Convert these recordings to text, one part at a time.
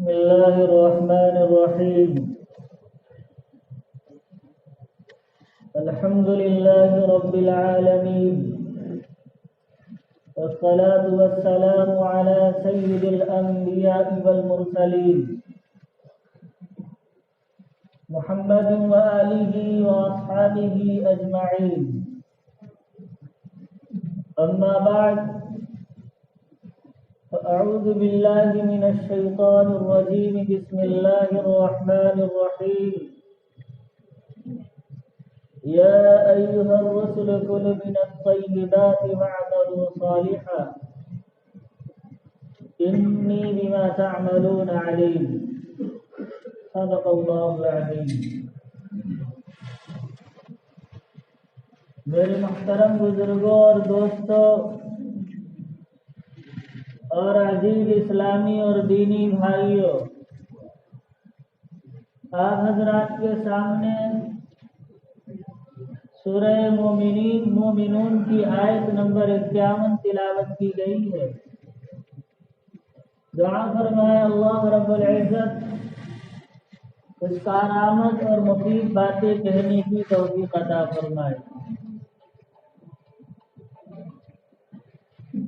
بسم الله الرحمن الرحيم. الحمد لله رب العالمين، والصلاة والسلام على سيد الأنبياء والمرسلين محمد وآله وأصحابه أجمعين. أما بعد، فأعوذ بالله من الشيطان الرجيم. بسم الله الرحمن الرحيم. يا أيها الرسل كلوا من الطيبات واعملوا صالحا إني بما تعملون عليم. صدق الله العظيم. میرے محترم بزرگوں اور دوستوں اور عزیز اسلامی اور دینی بھائیوں، آپ حضرات کے سامنے سورہ مومنون کی آیت نمبر 51 تلاوت کی گئی ہے. دعا فرمائے اللہ رب العزت کچھ کارآمد اور مفید باتیں کہنے کی توفیق عطا فرمائے.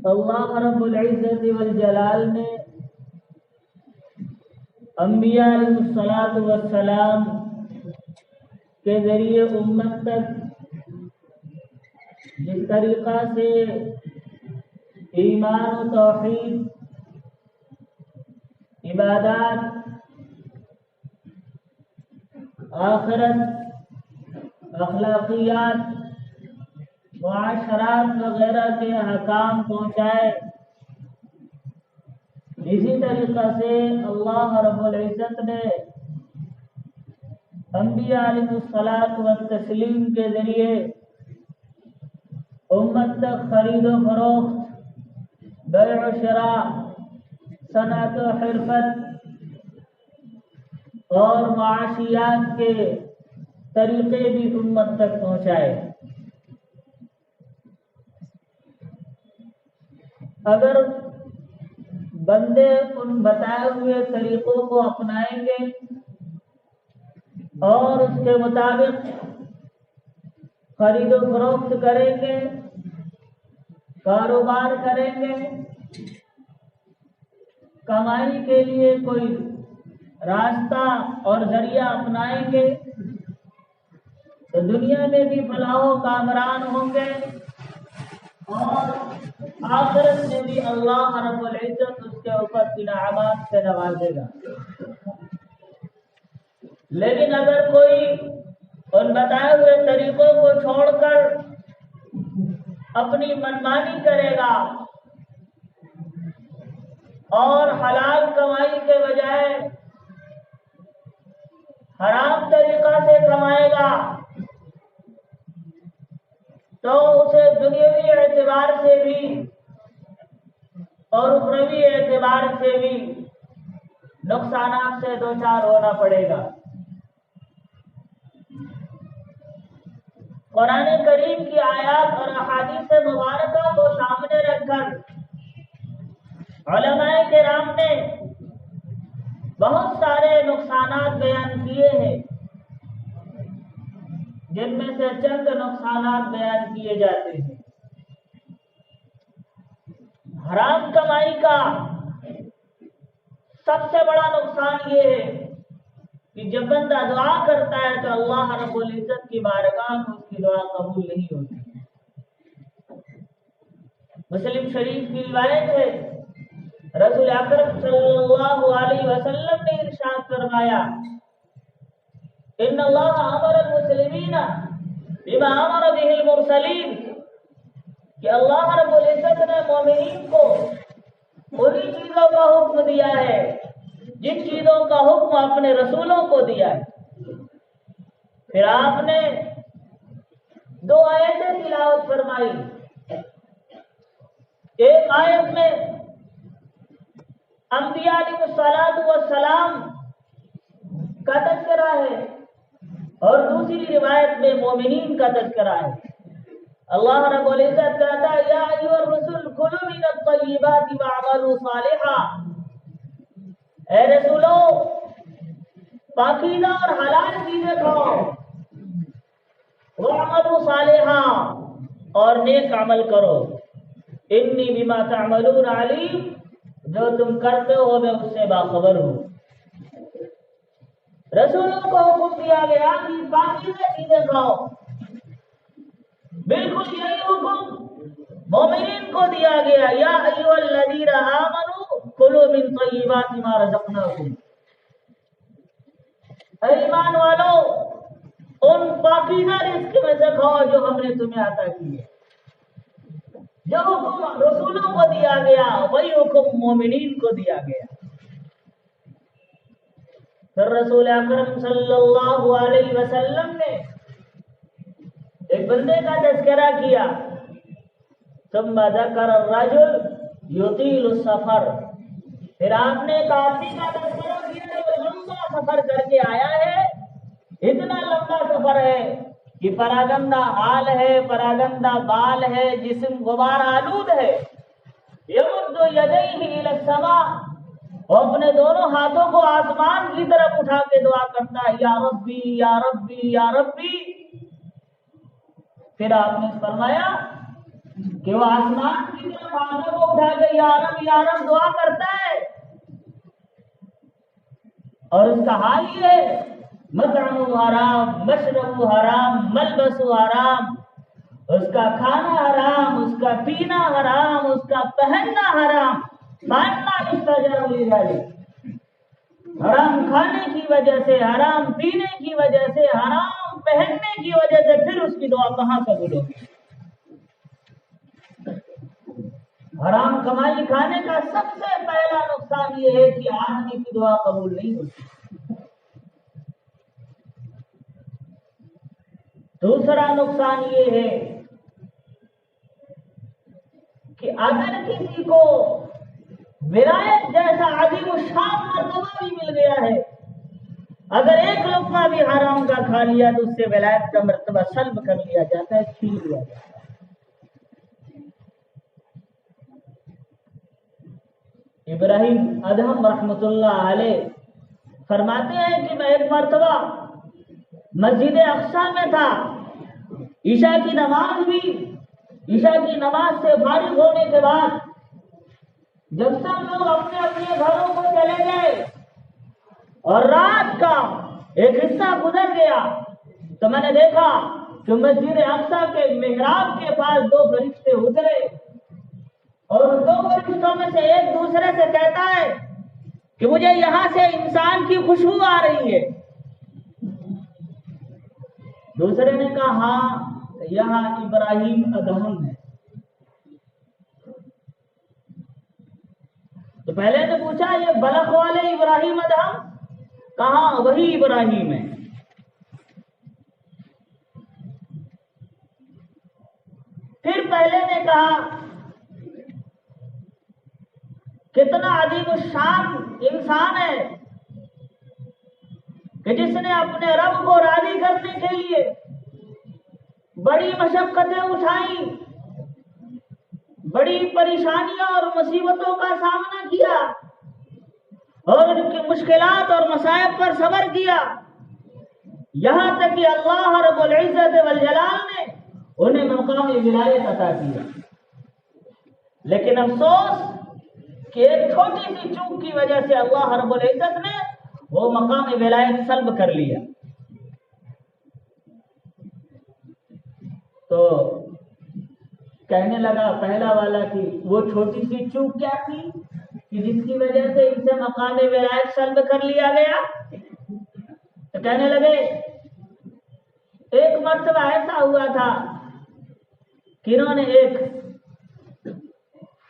اللہ رب العزت والجلال نے انبیاء علیہ السلام کے ذریعے امت تک جس طریقہ سے ایمان و توحید، عبادات، آخرت، اخلاقیات، معاشرات وغیرہ کے احکام پہنچائے، اسی طریقہ سے اللہ رب العزت نے انبیاء علیہ الصلاۃ والتسلیم کے ذریعے امت تک خرید و فروخت، بیع و شراء، صنعت و حرفت اور معاشیات کے طریقے بھی امت تک پہنچائے. اگر بندے ان بتائے ہوئے طریقوں کو اپنائیں گے اور اس کے مطابق خرید و فروخت کریں گے، کاروبار کریں گے، کمائی کے لیے کوئی راستہ اور ذریعہ اپنائیں گے تو دنیا میں بھی فلاح و کامران ہوں گے اور آخرت میں بھی اللہ رب العزت اس کے اوپر انعامات سے نوازے گا. لیکن اگر کوئی ان بتائے ہوئے طریقوں کو چھوڑ کر اپنی منمانی کرے گا اور حلال کمائی کے بجائے حرام طریقہ سے کمائے گا تو اسے دنیاوی اعتبار سے بھی اور اخروی اعتبار سے بھی نقصانات سے دوچار ہونا پڑے گا. قرآن کریم کی آیات اور احادیث مبارکہ کو سامنے رکھ کر علماء کرام نے بہت سارے نقصانات بیان کیے ہیں، جن میں سے چند نقصانات بیان کیے جاتے ہیں. حرام کمائی کا سب سے بڑا نقصان یہ ہے کہ جب بندہ دعا کرتا ہے تو اللہ رب العزت کی بارگاہ میں اس کی دعا قبول نہیں ہوتی. مسلم شریف کی روایت ہے، رسول اکرم صلی اللہ علیہ وسلم نے ارشاد فرمایا، ان اللہ امر المسلمین بما امر به المرسلین، کہ اللہ رب العزت نے مومنین کو انہی چیزوں کا حکم دیا ہے جن چیزوں کا حکم اپنے رسولوں کو دیا ہے. پھر آپ نے 2 آیتیں تلاوت فرمائی. ایک آیت میں انبیاء علیہ السلام کا تذکرہ ہے اور دوسری روایت میں مومنین کا تذکرہ ہے. اللہ رب العزت کہتا ہے، یا ایھا الرسل کلوا من الطیبات واعملوا صالحا، اے رسولو پاکیزہ اور حلال چیزیں کھاؤ، وَاعْمَلُوا صَالِحًا اور نیک عمل کرو، انی بما تعملون علیم جو تم کرتے ہو میں اس سے باخبر ہوں۔ رسولوں کو حکم دیا گیا کہ پاکیزہ چیزیں کھاؤ، بالکل یہی حکم مومنین کو دیا گیا، یا ایھا الذین آمنوا کلوا من طیبات ما رزقناکم، اے ایمان والو ان پاکیزہ رزق میں سے کھاؤ جو ہم نے تمہیں عطا کیے۔ جو حکم رسولوں کو دیا گیا وہی حکم مومنین کو دیا گیا۔ پھر رسول اکرم صلی اللہ علیہ وسلم نے ایک بندے کا تذکرہ کیا، ثم ذکر الرجل یطیل السفر، پھر آپ نے ایک آدمی کا تذکرہ کیا جو لمبا سفر کر کے آیا ہے، اتنا لمبا سفر ہے کہ پراگندہ حال ہے، پراگندہ بال ہے، جسم غبار آلود ہے، یمد یدیہ الی السماء، وہ اپنے دونوں ہاتھوں کو آسمان کی طرف اٹھا کے دعا کرتا ہے، یا ربی یا ربی یا ربی۔ پھر آپ نے فرمایا کہ وہ آسمان کی طرف ہاتھوں کو اٹھا کے یا رب دعا کرتا ہے، اور اس کا حال یہ ہے مطعم حرام، مشرب حرام، ملبس حرام، اس کا کھانا حرام، اس کا پینا حرام، اس کا پہننا حرام، حرام کھانے کی وجہ سے، حرام پینے کی وجہ سے، حرام پہننے کی وجہ سے، پھر اس کی دعا کہاں قبول ہوگی؟ حرام کمائی کھانے کا سب سے پہلا نقصان یہ ہے کہ آدمی کی دعا قبول نہیں ہوتی۔ دوسرا نقصان یہ ہے کہ اگر کسی کو ولایت جیسا عظیم الشان مرتبہ بھی مل گیا ہے، اگر ایک لقمہ بھی حرام کا کھا لیا تو اس سے ولایت کا مرتبہ سلب کر لیا جاتا ہے، چھین لیا جاتا ہے۔ ابراہیم ادہم رحمۃ اللہ علیہ فرماتے ہیں کہ میں ایک مرتبہ مسجد اقصی میں تھا، عشاء کی نماز ہوئی، عشاء کی نماز سے فارغ ہونے کے بعد جب سب لوگ اپنے اپنے گھروں کو چلے گئے اور رات کا ایک حصہ گزر گیا تو میں نے دیکھا کہ مسجد اقصی کے محراب کے پاس دو فرشتے اترے، اور دو فرشتوں میں سے ایک دوسرے سے کہتا ہے کہ مجھے یہاں سے انسان کی خوشبو آ رہی ہے۔ دوسرے نے کہا ہاں یہاں ابراہیم ادہم ہے۔ تو پہلے نے پوچھا یہ بلخ والے ابراہیم ادہم کہاں؟ وہی ابراہیم ہے۔ پھر پہلے نے کہا کتنا عظیم الشان انسان ہے کہ جس نے اپنے رب کو راضی کرنے کے لیے بڑی مشقتیں اٹھائیں، بڑی پریشانیاں اور مصیبتوں کا سامنا کیا، اور ان کی مشکلات اور مصائب پر صبر کیا، یہاں تک کہ اللہ رب العزت والجلال نے انہیں مقام ولایت عطا کیا۔ لیکن افسوس کہ ایک چھوٹی سی چوک کی وجہ سے اللہ رب العزت نے وہ مقام ولایت سلب کر لیا۔ تو کہنے لگا پہلا والا کہ وہ چھوٹی سی چوک کیا تھی کہ جس کی وجہ سے ان سے مقام ولایت سلب کر لیا گیا؟ تو کہنے لگے ایک مرتبہ ایسا ہوا تھا کہ انہوں نے ایک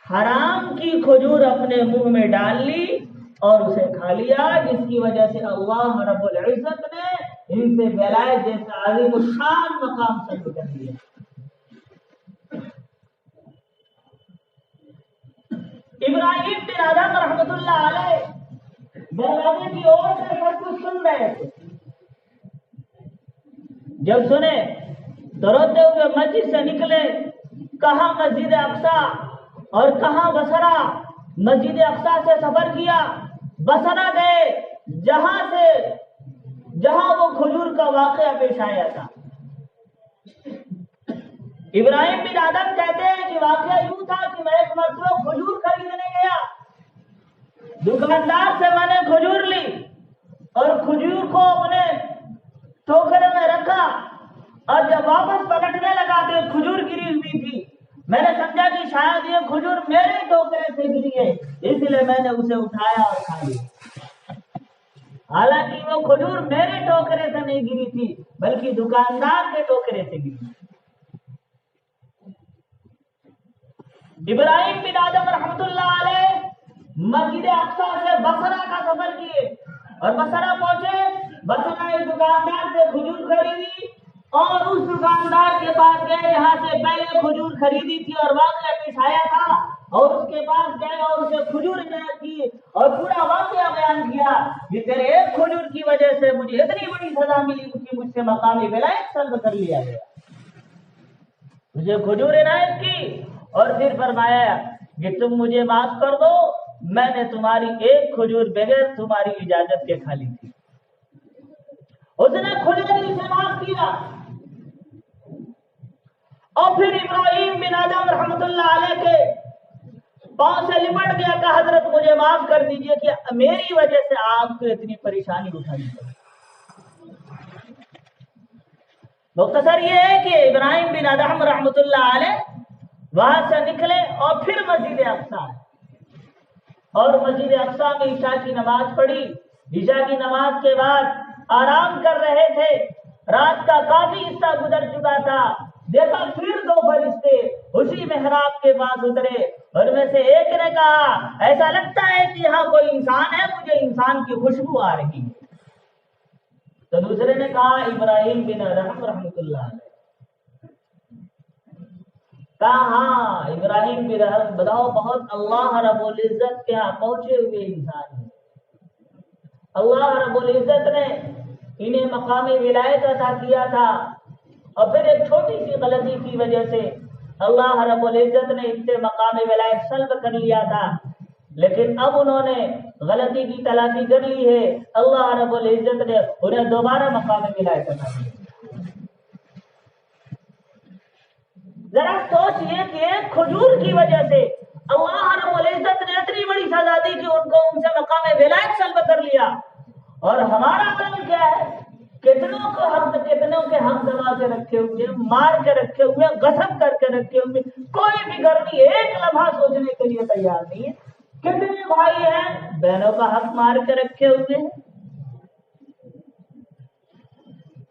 حرام کی کھجور اپنے منہ میں ڈال لی اور اسے کھا لیا، جس کی وجہ سے اللہ رب العزت نے ان سے ولایت جیسا عظیم الشان مقام سلب کر دیا۔ ابراہیم بن ادہم رحمۃ اللہ علیہ دروازے کی اور سے سب کچھ سن رہے تھے، جب سنے تو روتے ہوئے مسجد سے نکلے، کہاں مسجد اقصی اور کہاں بصرہ، مسجد اقصی سے سفر کیا، بصرہ گئے جہاں وہ کھجور کا واقعہ پیش آیا تھا۔ ابراہیم بن آدم کہتے ہیں کہ واقعہ یوں تھا کہ میں ایک مرتبہ کھجور خریدنے گیا، دکاندار سے میں نے کھجور لی اور کھجور کو اپنے ٹوکرے میں رکھا، اور جب واپس پلٹنے لگا تو کھجور گری ہوئی تھی۔ میں نے سمجھا کہ شاید یہ کھجور میرے ٹوکرے سے گری ہے، اس لیے میں نے اسے اٹھایا اور کھا لیا۔ حالانکہ وہ کھجور میرے ٹوکرے سے نہیں گری تھی بلکہ دکاندار کے ٹوکرے سے گری۔ ابراہیم بن آدم رحمۃ اللہ علیہ مسجد اقصیٰ سے بصرہ کا سفر کیے اور بصرہ پہنچے۔ بصرہ ایک دکاندار سے کھجور خریدی اور اس دکاندار کے پاس گئے جہاں سے پہلے کھجور خریدی تھی اور واقعہ پیش آیا تھا، اور اس کے پاس گئے اور اسے کھجور عنایت کی اور پورا واقعہ بیان کیا کہ تیرے ایک کھجور کی وجہ سے مجھے اتنی بڑی سزا ملی کہ مجھ سے مقامی ولایت سلب کر لیا گیا۔ مجھے کھجور عنایت کی اور پھر فرمایا کہ تم مجھے معاف کر دو، میں نے تمہاری ایک کھجور بغیر تمہاری اجازت کے کھا لی تھی۔ اس نے کھلے دل سے معاف کیا، اور پھر ابراہیم بن آدم رحمۃ اللہ علیہ کے پاؤں سے لپٹ گیا کہ حضرت مجھے معاف کر دیجئے کہ میری وجہ سے آپ کو اتنی پریشانی اٹھانی پڑی۔ مختصر یہ ہے کہ ابراہیم بن آدم رحمۃ اللہ علیہ وہاں سے نکلے اور پھر مسجد اقصیٰ، اور مسجد اقصیٰ میں عشاء کی نماز پڑھی۔ عشاء کی نماز کے بعد آرام کر رہے تھے، رات کا کافی حصہ گزر چکا تھا، دیکھا پھر دو فرشتے اسی محراب کے پاس اترے، اور میں سے ایک نے کہا ایسا لگتا ہے کہ یہاں کوئی انسان ہے، مجھے انسان کی خوشبو آ رہی ہے۔ تو دوسرے نے کہا ابراہیم بن آدم رحمۃ اللہ علیہ۔ کہا ہاں ابراہیم بن آدم بتاؤ بہت اللہ رب العزت کے ہاں پہنچے ہوئے انسان ہیں، اللہ رب العزت نے انہیں مقامی ولایت عطا کیا تھا، اور پھر ایک چھوٹی سی غلطی کی وجہ سے اللہ رب العزت نے ان سے مقامی ولایت سلب کر لیا تھا، لیکن اب انہوں نے غلطی کی تلافی کر لی ہے، اللہ رب العزت نے انہیں دوبارہ مقامی ولایت عطا کی۔ ذرا سوچئے کہ ایک کھجور کی وجہ سے اللہ رب العزت نے اتنی بڑی سزا دی کہ ان سے مقام ولایت سلب کر لیا، اور ہمارا عمل کیا ہے؟ کتنوں کے حق دبا کے رکھے ہوئے، مار کے رکھے ہوئے، غصب کر کے رکھے ہوئے، کوئی بھی گھر میں ایک لمحہ سوچنے کے لیے تیار نہیں ہے۔ کتنے بھائی ہیں بہنوں کا حق مار کے رکھے ہوئے ہیں،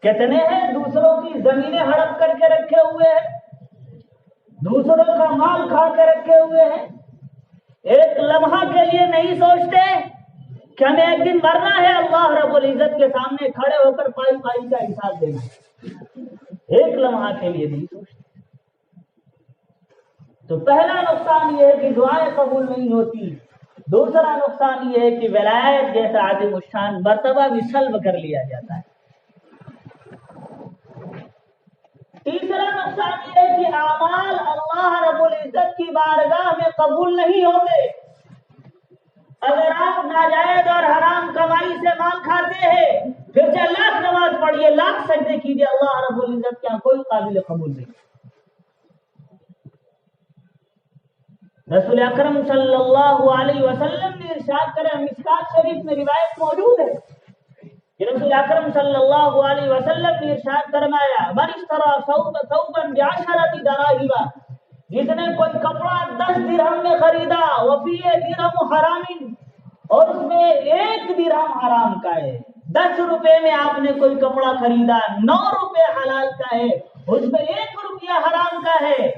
کتنے ہیں دوسروں کی زمینیں ہڑپ کر کے رکھے ہوئے ہیں، دوسروں کا مال کھا کے رکھے ہوئے ہیں۔ ایک لمحہ کے لیے نہیں سوچتے کہ ہمیں ایک دن مرنا ہے، اللہ رب العزت کے سامنے کھڑے ہو کر پائی پائی کا حساب دینا ہے، ایک لمحہ کے لیے نہیں سوچتے۔ تو پہلا نقصان یہ ہے کہ دعائیں قبول نہیں ہوتی، دوسرا نقصان یہ ہے کہ ولایت جیسا عظیم الشان مرتبہ بھی سلب کر لیا جاتا ہے۔ تیسرا نقصان یہ ہے کہ اعمال اللہ رب العزت کی بارگاہ میں قبول نہیں ہوتے۔ اگر آپ ناجائز اور حرام کمائی سے مال کھاتے ہیں، پھر چاہے لاکھ نماز پڑھیے، لاکھ سجدے کیجیے، اللہ رب العزت کے کوئی قابل قبول نہیں۔ رسول اکرم صلی اللہ علیہ وسلم نے ارشاد کرا، مشکات شریف میں روایت موجود ہے کہ رسول اکرم صلی اللہ علیہ وسلم نے ارشاد فرمایا، من اشترى ثوبا ب10 دراهم، جس نے کوئی کپڑا 10 درہم میں خریدا، وفیہ درہم حرام، اور اس میں 1 درہم حرام کا ہے۔ 10 روپے میں آپ نے کوئی کپڑا خریدا، 9 روپے حلال کا ہے، اس میں 1 روپیہ حرام کا ہے،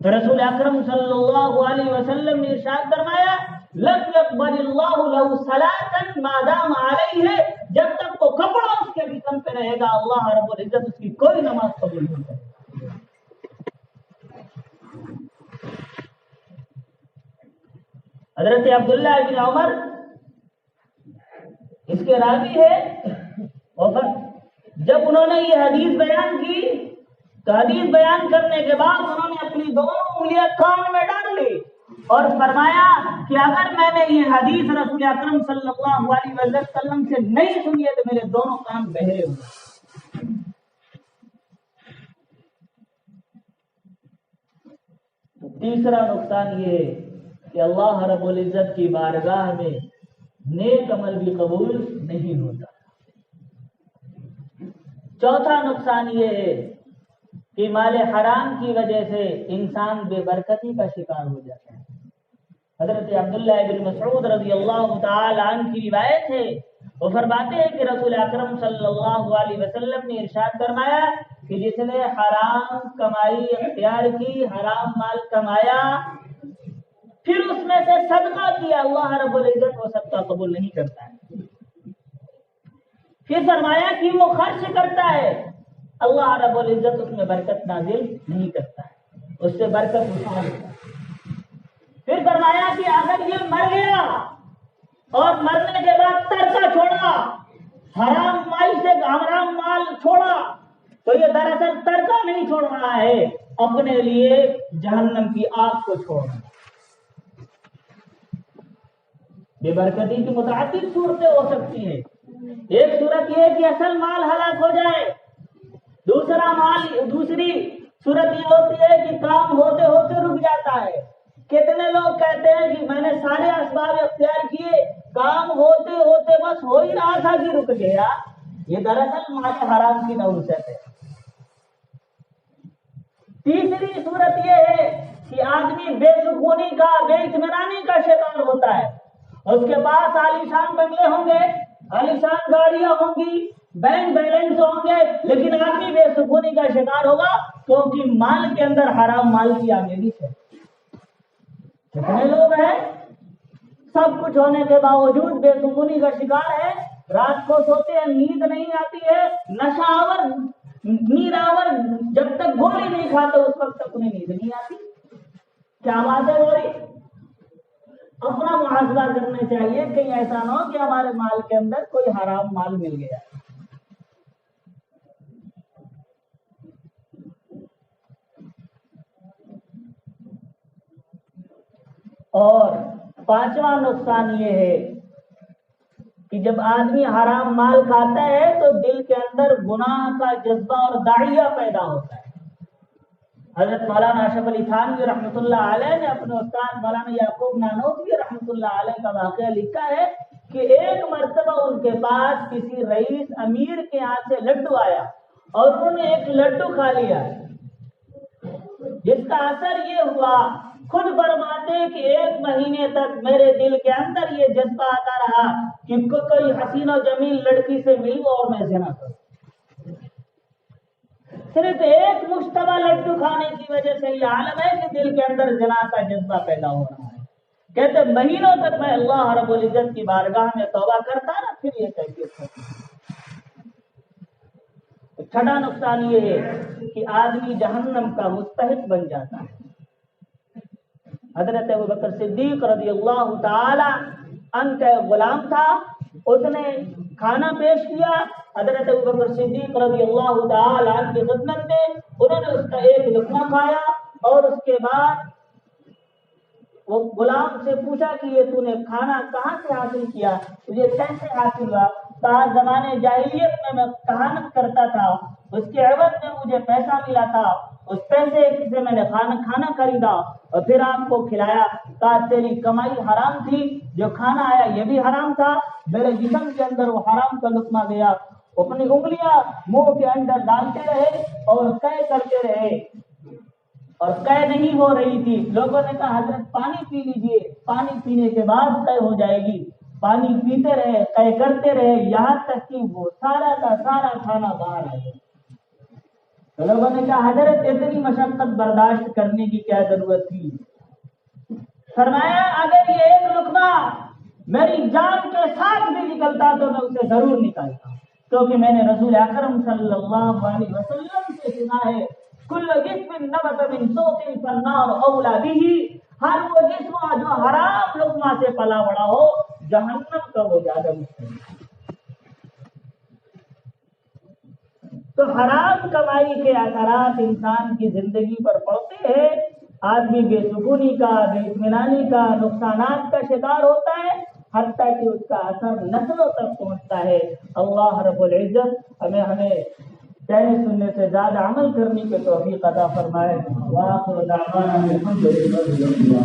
تو رسول اکرم صلی اللہ علیہ وسلم نے ارشاد فرمایا، لم يقبل اللہ له صلاة ما دام علیہ، جب تک وہ کپڑا اس کے جسم پہ رہے گا اللہ رب العزت اس کی کوئی نماز قبول نہیں کرے۔ حضرت عبداللہ بن عمر اس کے راوی ہے، اور جب انہوں نے یہ حدیث بیان کی تو حدیث بیان کرنے کے بعد انہوں نے اپنی دونوں انگلیاں کان میں ڈال لی اور فرمایا، کہ اگر میں نے یہ حدیث رسول اکرم صلی اللہ علیہ وسلم سے نہیں سنی ہے تو میرے دونوں کان بہرے ہوئے۔ تیسرا نقصان یہ ہے کہ اللہ رب العزت کی بارگاہ میں نیک عمل بھی قبول نہیں ہوتا۔ چوتھا نقصان یہ ہے کہ مال حرام کی وجہ سے انسان بے برکتی کا شکار ہو جاتا ہے۔ حضرت عبداللہ بن مسعود رضی اللہ تعالی عنہ کی روایت ہے، وہ فرماتے ہیں کہ رسول اکرم صلی اللہ علیہ وسلم نے ارشاد فرمایا کہ جس نے حرام کمائی اختیار کی، حرام مال کمایا، پھر اس میں سے صدقہ کیا، اللہ رب العزت وہ صدقہ قبول نہیں کرتا ہے۔ پھر فرمایا کہ وہ خرچ کرتا ہے، اللہ رب العزت اس میں برکت نازل نہیں کرتا ہے، اس سے برکت اٹھا لیتا ہے۔ پھر فرمایا کہ اگر یہ مر گیا اور مرنے کے بعد ترکہ چھوڑا، حرام مال سے حرام مال چھوڑا، تو یہ دراصل ترکہ نہیں چھوڑ رہا ہے، اپنے لیے جہنم کی آگ کو چھوڑ رہا ہے۔ بے برکتی کی متعدد صورتیں ہو سکتی ہیں۔ ایک صورت یہ ہے کہ اصل مال ہلاک ہو جائے، دوسری صورت یہ ہوتی ہے کہ کام ہوتے ہوتے رک جاتا ہے۔ کتنے لوگ کہتے ہیں کہ میں نے سارے اسباب اختیار کیے، کام ہوتے ہوتے بس ہو ہی رہا تھا کہ رک گیا، یہ دراصل مال حرام کی نوسط ہے۔ تیسری صورت یہ ہے کہ آدمی بے سکونی کا، بے اطمینانی کا شکار ہوتا ہے، اس کے پاس عالیشان بنگلے ہوں گے، عالیشان گاڑیاں ہوں گی، بینک بیلنس ہوں گے، لیکن آدمی بے سکونی کا شکار ہوگا کیونکہ مال کے اندر حرام مال کی آمیزش ہے۔ کتنے لوگ ہیں سب کچھ ہونے کے باوجود بے سکونی کا شکار ہے، رات کو سوتے ہیں نیند نہیں آتی ہے، نشہ آور نیند آور جب تک گولی نہیں کھاتے اس وقت تک انہیں نیند نہیں آتی۔ کیا بات ہے بھائی؟ اپنا محاسبہ کرنا چاہیے، کہیں ایسا نہ ہو کہ ہمارے مال کے اندر کوئی حرام مال مل گیا۔ اور پانچواں نقصان یہ ہے کہ جب آدمی حرام مال کھاتا ہے تو دل کے اندر گناہ کا جذبہ اور داعیہ پیدا ہوتا ہے۔ حضرت مولانا اشرف علی تھانوی رحمۃ اللہ علیہ نے اپنے استاد مولانا یعقوب نانوتوی رحمۃ اللہ علیہ کا واقعہ لکھا ہے کہ ایک مرتبہ ان کے پاس کسی رئیس امیر کے ہاں سے لڈو آیا اور انہوں نے ایک لڈو کھا لیا، جس کا اثر یہ ہوا، خود فرماتے کہ ایک مہینے تک میرے دل کے اندر یہ جذبہ آتا رہا کہ کوئی حسین و جمیل لڑکی سے ملوں اور میں زنا کروں۔ صرف ایک مشتبہ لڈو کھانے کی وجہ سے یہ عالم ہے کہ دل کے اندر زنا کا جذبہ پیدا ہو رہا ہے۔ کہتے مہینوں تک میں اللہ رب العزت کی بارگاہ میں توبہ کرتا نا، پھر یہ کیفیت ہوتی ہے۔ چھٹا نقصان یہ ہے کہ آدمی جہنم کا مستحق بن جاتا ہے۔ حضرت ابوبکر صدیق رضی اللہ تعالی عنہ کا غلام تھا، اس نے کھانا پیش کیا حضرت ابوبکر صدیق رضی اللہ تعالی عنہ کی خدمت میں، انہوں نے اس کا ایک لقمہ کھایا اور اس کے بعد وہ غلام سے پوچھا کہ یہ تو نے کھانا کہاں سے حاصل کیا، تجھے کیسے حاصل ہوا؟ کہا زمانے جاہلیت میں کہانت کرتا تھا، اس کے عوض میں مجھے پیسہ ملا تھا، اس پیسے سے میں نے کھانا خریدا اور پھر آپ کو کھلایا۔ کہا تیری کمائی حرام تھی، جو کھانا آیا یہ بھی حرام تھا، میرے جسم کے اندر وہ حرام کا لقمہ گیا۔ اپنی انگلیاں منہ کے اندر ڈالتے رہے اور قے کرتے رہے اور قے نہیں ہو رہی تھی۔ لوگوں نے کہا حضرت پانی پی لیجئے، پانی پینے کے بعد قے ہو جائے گی۔ پانی پیتے رہے، قے کرتے رہے، یہاں تک کہ وہ سارا کا سارا کھانا باہر آ گیا۔ تو لوگوں نے کہا حضرت اتنی مشقت برداشت کرنے کی کیا ضرورت تھی؟ فرمایا اگر یہ ایک لقمہ میری جان کے ساتھ بھی نکلتا تو میں اسے ضرور نکالتا، کیونکہ میں نے رسول اکرم صلی اللہ علیہ وسلم سے سنا ہے کل جسم نبت من سوء فالنار اولی به، ہر وہ جسم جو حرام لقمہ سے پلا بڑا ہو جہنم کا وہ زیادہ مستحق۔ تو حرام کمائی کے اثرات انسان کی زندگی پر پڑتے ہیں۔ آدمی بے سکونی کا، بے اطمینانی کا، نقصانات کا شکار ہوتا ہے، حتیٰ کہ اس کا اثر نسلوں تک پہنچتا ہے۔ اللہ رب العزت ہمیں کہنے سننے سے زیادہ عمل کرنے کی توفیق عطا فرمائے۔ وآخر دعوانا الحمد للہ۔